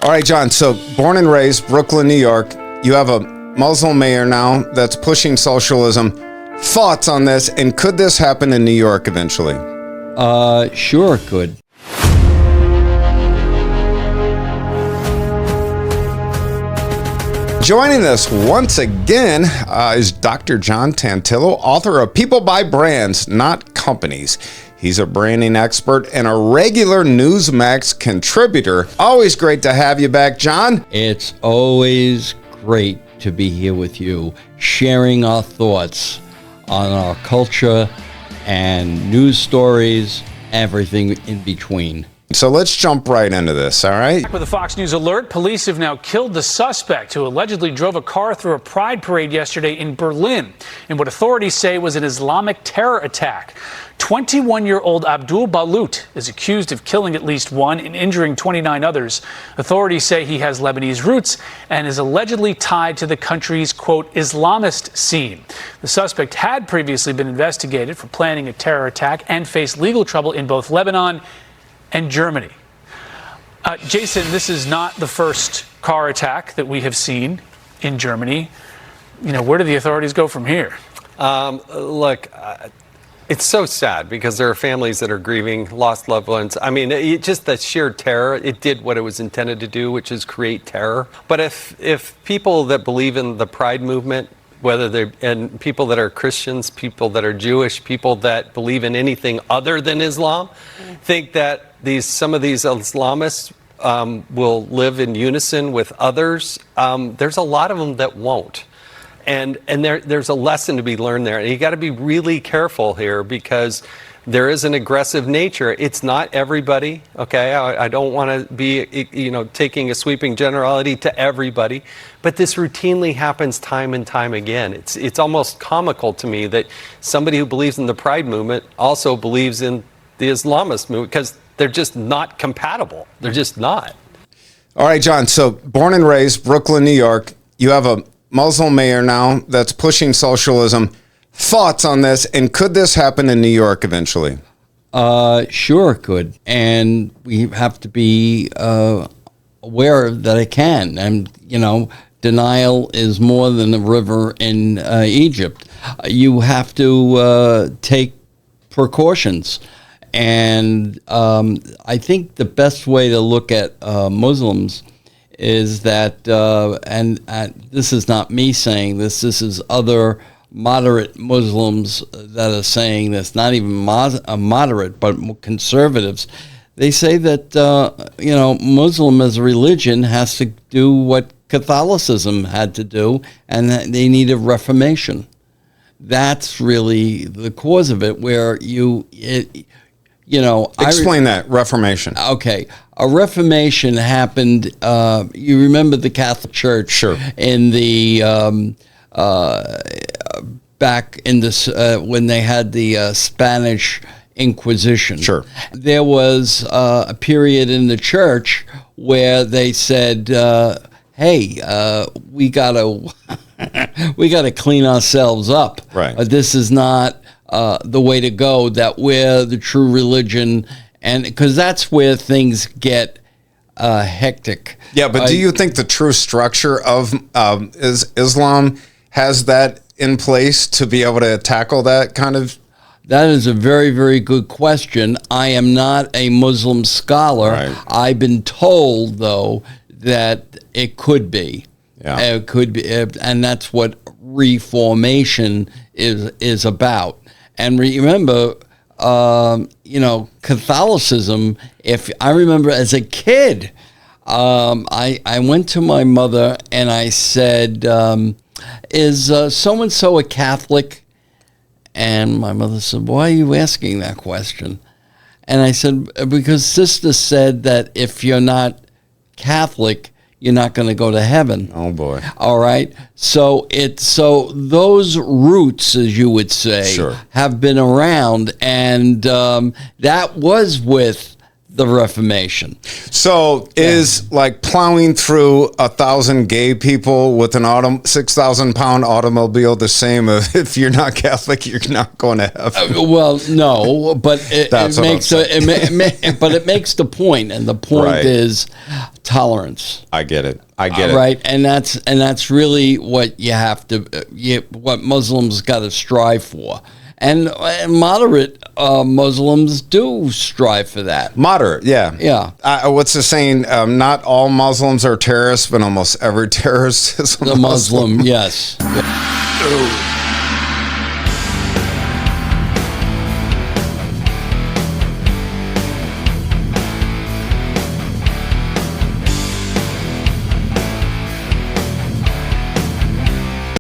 All right, John, so born and raised, Brooklyn, New York. You have a Muslim mayor now that's pushing socialism. Thoughts on this, and could this happen in New York eventually? Sure it could. Joining us once again is Dr. John Tantillo, author of People Buy Brands, Not Companies. He's a branding expert and a regular Newsmax contributor. Always great to have you back, John. It's always great to be here with you, sharing our thoughts on our culture and news stories, everything in between. So let's jump right into this, all right? With a Fox News alert, police have now killed the suspect who allegedly drove a car through a pride parade yesterday in Berlin in what authorities say was an Islamic terror attack. 21-year-old Abdul Balut is accused of killing at least one and injuring 29 others. Authorities say he has Lebanese roots and is allegedly tied to the country's, quote, Islamist scene. The suspect had previously been investigated for planning a terror attack and faced legal trouble in both Lebanon and Germany. Jason, this is not the first car attack that we have seen in Germany. You know, where do the authorities go from here? It's so sad because there are families that are grieving lost loved ones. I mean, just the sheer terror, it did what it was intended to do, which is create terror. But if people that believe in the Pride movement, whether they're and people that are Christians, people that are Jewish, people that believe in anything other than Islam, think that some of these Islamists will live in unison with others, there's a lot of them that won't. And there's a lesson to be learned there. And you got to be really careful here because there is an aggressive nature. It's not everybody, okay? I don't want to be, taking a sweeping generality to everybody, but this routinely happens time and time again. It's almost comical to me that somebody who believes in the Pride movement also believes in the Islamist movement because they're just not compatible. They're just not. All right, John, so born and raised, Brooklyn, New York. You have a Muslim mayor now that's pushing socialism. Thoughts on this, and could this happen in New York eventually? Sure it could. And we have to be aware that it can. And, denial is more than a river in Egypt. You have to take precautions. And I think the best way to look at Muslims is that, and this is not me saying this is other moderate Muslims that are saying this, not even moderate, but conservatives. They say that, Muslim as a religion has to do what Catholicism had to do, and that they need a reformation. That's really the cause of it, where Explain that, reformation. Okay. A reformation happened, you remember the Catholic Church? Sure. In the, back in this, when they had the Spanish Inquisition. Sure. There was a period in the church where they said, hey, we gotta clean ourselves up. Right. This is not the way to go, that we're the true religion, and because that's where things get hectic. Yeah, but do you think the true structure of Islam has that in place to be able to tackle that kind of? That is a very, very good question. I am not a Muslim scholar. Right. I've been told, though, that it could be. Yeah. It could be, and that's what reformation is about. And remember, Catholicism, if I remember as a kid, I went to my mother and I said, is so-and-so a Catholic? And my mother said, why are you asking that question? And I said, because sister said that if you're not Catholic, you're not going to go to heaven. Oh boy! All right. So those roots, as you would say, sure, have been around, and that was with the Reformation. So is like plowing through 1,000 gay people with an 6,000-pound automobile the same if you're not Catholic, you're not going to heaven? Well, no, but it makes but it makes the point, and the point is tolerance. I get it. It. Right, and that's really what you have to, what Muslims got to strive for. And moderate Muslims do strive for that. Moderate, yeah. Yeah. What's the saying? Not all Muslims are terrorists, but almost every terrorist is a Muslim. Yes. Yeah.